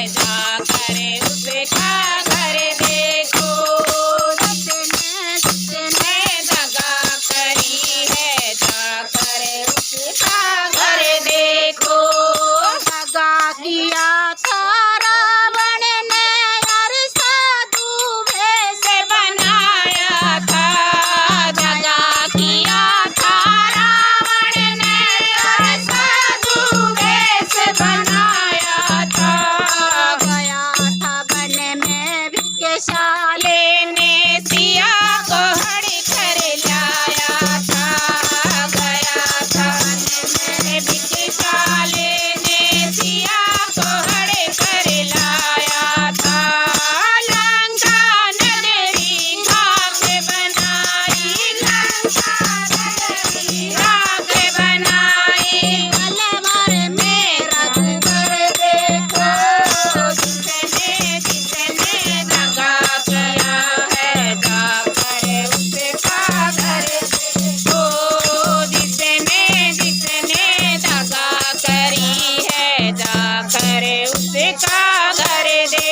जाकर उसका घर देखो। जिसने दगा करी है जाकर उसका घर देखो। दगा किया था रावण ने यार साधु भेष बनाया था। दगा किया था रावण ने यार साधु भेष बनाया था। गया था वन में भिक्षाले लेने सिया को हड़ कर लाया था। गया था वन में भिक्षा लेने सिया को हड़ कर लाया था। लंका नगरी खाक बनाई। लंका नगरी खाक बनाई। तलवार में रख कर देखो। जिसने जिसने दगा किया है जाकर उसका घर देखो। जिसने जिसने दगा करी है जाकर उसका घर देखो।